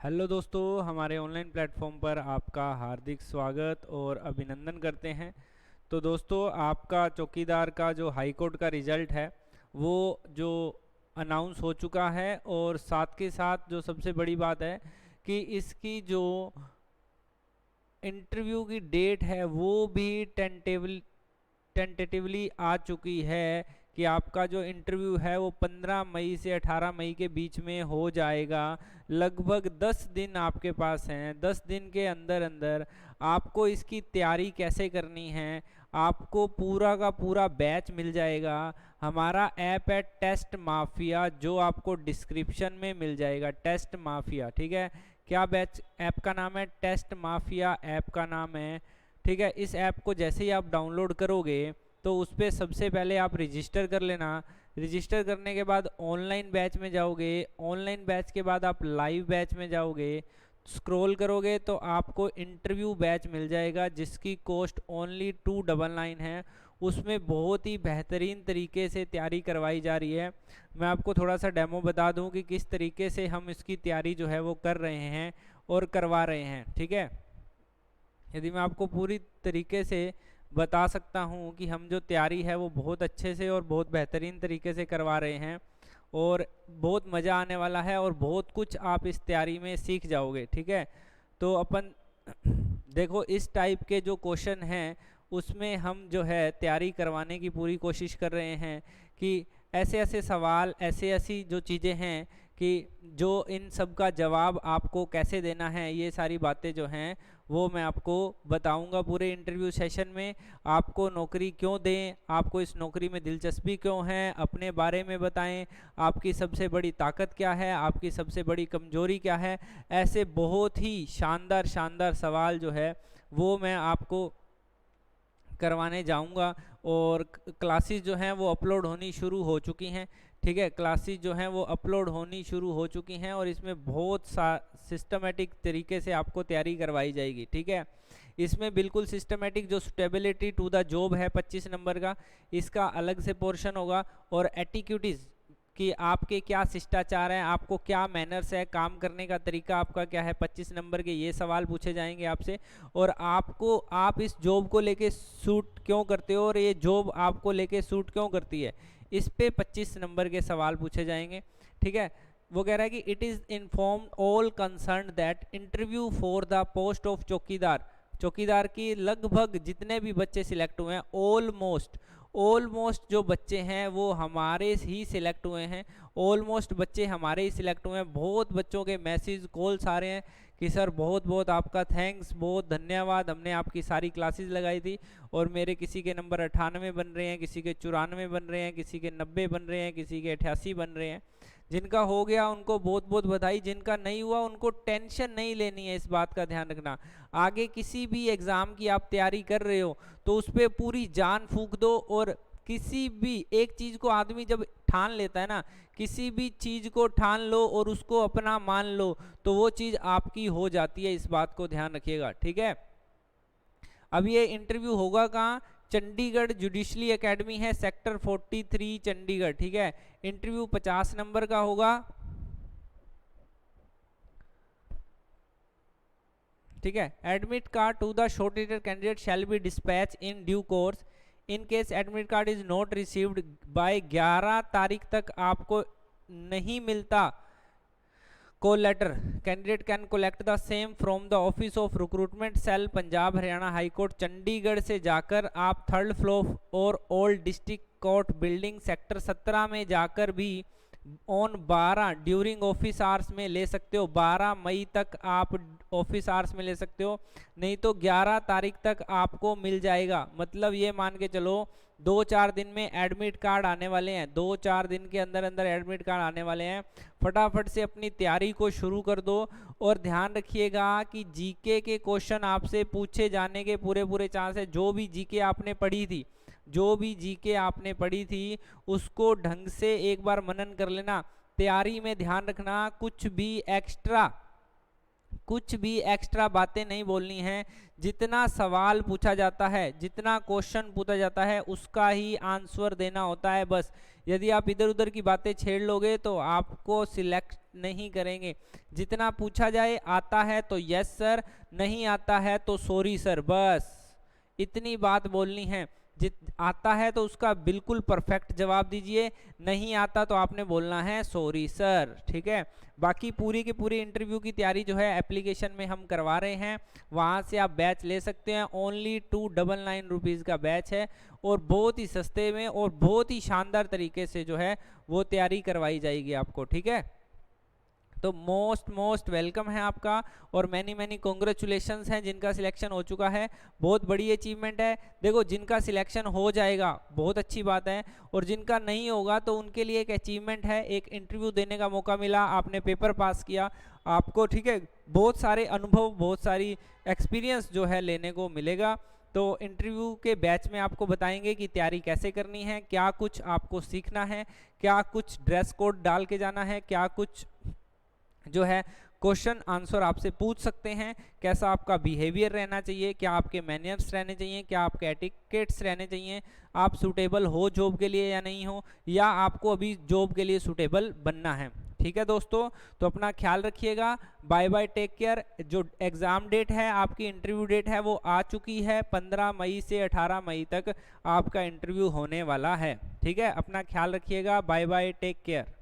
Hello दोस्तों, हमारे online platform पर आपका हार्दिक स्वागत और अभिनंदन करते हैं। तो दोस्तों, आपका चौकीदार का जो हाई कोर्ट का रिज़ल्ट है वो जो अनाउंस हो चुका है, और साथ के साथ जो सबसे बड़ी बात है कि इसकी जो इंटरव्यू की डेट है वो भी टेंटेटिवली आ चुकी है कि आपका जो इंटरव्यू है वो 15 मई से 18 मई के बीच में हो जाएगा। लगभग 10 दिन आपके पास हैं। 10 दिन के अंदर अंदर आपको इसकी तैयारी कैसे करनी है, आपको पूरा का पूरा बैच मिल जाएगा। हमारा ऐप है टेस्ट माफिया, जो आपको डिस्क्रिप्शन में मिल जाएगा। टेस्ट माफिया, ठीक है। क्या बैच ऐप का नाम है? टेस्ट माफिया ऐप का नाम है, ठीक है। इस ऐप को जैसे ही आप डाउनलोड करोगे तो उस पर सबसे पहले आप रजिस्टर कर लेना। रजिस्टर करने के बाद ऑनलाइन बैच में जाओगे। ऑनलाइन बैच के बाद आप लाइव बैच में जाओगे। स्क्रॉल करोगे तो आपको इंटरव्यू बैच मिल जाएगा, जिसकी कॉस्ट ओनली 299 है। उसमें बहुत ही बेहतरीन तरीके से तैयारी करवाई जा रही है। मैं आपको थोड़ा सा डेमो बता दूं कि किस तरीके से हम इसकी तैयारी जो है वो कर रहे हैं और करवा रहे हैं, ठीक है। यदि मैं आपको पूरी तरीके से बता सकता हूँ कि हम जो तैयारी है वो बहुत अच्छे से और बहुत बेहतरीन तरीके से करवा रहे हैं, और बहुत मज़ा आने वाला है, और बहुत कुछ आप इस तैयारी में सीख जाओगे, ठीक है। तो अपन देखो, इस टाइप के जो क्वेश्चन हैं उसमें हम जो है तैयारी करवाने की पूरी कोशिश कर रहे हैं कि ऐसे ऐसे सवाल, ऐसे ऐसी जो चीज़ें हैं कि जो इन सब का जवाब आपको कैसे देना है, ये सारी बातें जो हैं वो मैं आपको बताऊंगा पूरे इंटरव्यू सेशन में। आपको नौकरी क्यों दें, आपको इस नौकरी में दिलचस्पी क्यों है, अपने बारे में बताएं। आपकी सबसे बड़ी ताकत क्या है, आपकी सबसे बड़ी कमजोरी क्या है। ऐसे बहुत ही शानदार शानदार सवाल जो है वो मैं आपको करवाने जाऊंगा। और क्लासेस जो हैं वो अपलोड होनी शुरू हो चुकी हैं, ठीक है। क्लासेस जो हैं वो अपलोड होनी शुरू हो चुकी हैं, और इसमें बहुत सिस्टमेटिक तरीके से आपको तैयारी करवाई जाएगी, ठीक है। इसमें बिल्कुल सिस्टमेटिक जो सुटेबिलिटी टू द जॉब है 25 नंबर का, इसका अलग से पोर्शन होगा। और एटिक्यूटीज़ कि आपके क्या शिष्टाचार हैं, आपको क्या मैनर्स है, काम करने का तरीका आपका क्या है, 25 नंबर के ये सवाल पूछे जाएंगे आपसे। और आपको, आप इस जॉब को लेके सूट क्यों करते हो, और ये जॉब आपको लेके सूट क्यों करती है, इस पे 25 नंबर के सवाल पूछे जाएंगे, ठीक है। वो कह रहा है कि it is informed all concern that interview for the post of चौकीदार, चौकीदार की लगभग जितने भी बच्चे सिलेक्ट हुए हैं, ऑलमोस्ट जो बच्चे हैं वो हमारे ही सिलेक्ट हुए हैं। ऑलमोस्ट बच्चे हमारे ही सिलेक्ट हुए हैं। बहुत बच्चों के मैसेज, कॉल्स आ रहे हैं कि सर बहुत बहुत आपका थैंक्स, बहुत धन्यवाद, हमने आपकी सारी क्लासेस लगाई थी और मेरे किसी के नंबर 98 बन रहे हैं, किसी के 94 बन रहे हैं, किसी के 90 बन रहे हैं, किसी के 88 बन रहे हैं। जिनका हो गया उनको बहुत बहुत बधाई, जिनका नहीं हुआ उनको टेंशन नहीं लेनी है। इस बात का ध्यान रखना, आगे किसी भी एग्ज़ाम की आप तैयारी कर रहे हो तो उस पर पूरी जान फूंक दो। और किसी भी एक चीज़ को आदमी जब ठान लेता है ना, किसी भी चीज़ को ठान लो और उसको अपना मान लो तो वो चीज़ आपकी हो जाती है। इस बात को ध्यान रखिएगा, ठीक है। अब ये इंटरव्यू होगा कहाँ? चंडीगढ़ जुडिशली एकेडमी है, सेक्टर 43 चंडीगढ़, ठीक है। इंटरव्यू 50 नंबर का होगा, ठीक है। Admit card to the shortlisted candidate shall be dispatch in due course. In case admit card is not received by 11 तारीख तक आपको नहीं मिलता call letter, candidate can collect the same from the office of recruitment cell, Punjab Haryana high court Chandigarh से जाकर आप third floor और old district court building sector 17 में जाकर भी ऑन 12 ड्यूरिंग ऑफिस आवर्स में ले सकते हो। 12 मई तक आप ऑफिस आवर्स में ले सकते हो, नहीं तो 11 तारीख तक आपको मिल जाएगा। मतलब ये मान के चलो 2-4 दिन में एडमिट कार्ड आने वाले हैं, 2-4 दिन के अंदर अंदर एडमिट कार्ड आने वाले हैं। फटाफट से अपनी तैयारी को शुरू कर दो। और ध्यान रखिएगा कि जीके के क्वेश्चन आपसे पूछे जाने के पूरे पूरे चांस है। जो भी जीके आपने पढ़ी थी, जो भी जीके आपने पढ़ी थी उसको ढंग से एक बार मनन कर लेना। तैयारी में ध्यान रखना, कुछ भी एक्स्ट्रा कुछ भी एक्स्ट्रा बातें नहीं बोलनी है। जितना सवाल पूछा जाता है, जितना क्वेश्चन पूछा जाता है, उसका ही आंसर देना होता है बस। यदि आप इधर उधर की बातें छेड़ लोगे तो आपको सिलेक्ट नहीं करेंगे। जितना पूछा जाए, आता है तो यस सर, नहीं आता है तो सॉरी सर, बस इतनी बात बोलनी है। जित आता है तो उसका बिल्कुल परफेक्ट जवाब दीजिए, नहीं आता तो आपने बोलना है सॉरी सर, ठीक है। बाकी पूरी की पूरी इंटरव्यू की तैयारी जो है एप्लीकेशन में हम करवा रहे हैं, वहाँ से आप बैच ले सकते हैं। ओनली 299 रुपीज़ का बैच है और बहुत ही सस्ते में और बहुत ही शानदार तरीके से जो है वो तैयारी करवाई जाएगी आपको, ठीक है। तो मोस्ट वेलकम है आपका और मैनी कॉन्ग्रेचुलेशंस हैं जिनका सिलेक्शन हो चुका है। बहुत बड़ी अचीवमेंट है। देखो, जिनका सिलेक्शन हो जाएगा बहुत अच्छी बात है, और जिनका नहीं होगा तो उनके लिए एक अचीवमेंट है, एक इंटरव्यू देने का मौका मिला, आपने पेपर पास किया आपको, ठीक है। बहुत सारे अनुभव, बहुत सारी एक्सपीरियंस जो है लेने को मिलेगा। तो इंटरव्यू के बैच में आपको बताएंगे कि तैयारी कैसे करनी है, क्या कुछ आपको सीखना है, क्या कुछ ड्रेस कोड डाल के जाना है, क्या कुछ जो है क्वेश्चन आंसर आपसे पूछ सकते हैं, कैसा आपका बिहेवियर रहना चाहिए, क्या आपके मैनर्स रहने चाहिए, क्या आपके एटिकेट्स रहने चाहिए, आप सूटेबल हो जॉब के लिए या नहीं हो, या आपको अभी जॉब के लिए सूटेबल बनना है, ठीक है दोस्तों। तो अपना ख्याल रखिएगा। Bye bye, take care. जो एग्ज़ाम डेट है, आपकी इंटरव्यू डेट है, वो आ चुकी है। 15 मई से 18 मई तक आपका इंटरव्यू होने वाला है, ठीक है। अपना ख्याल रखिएगा। Bye bye, take care.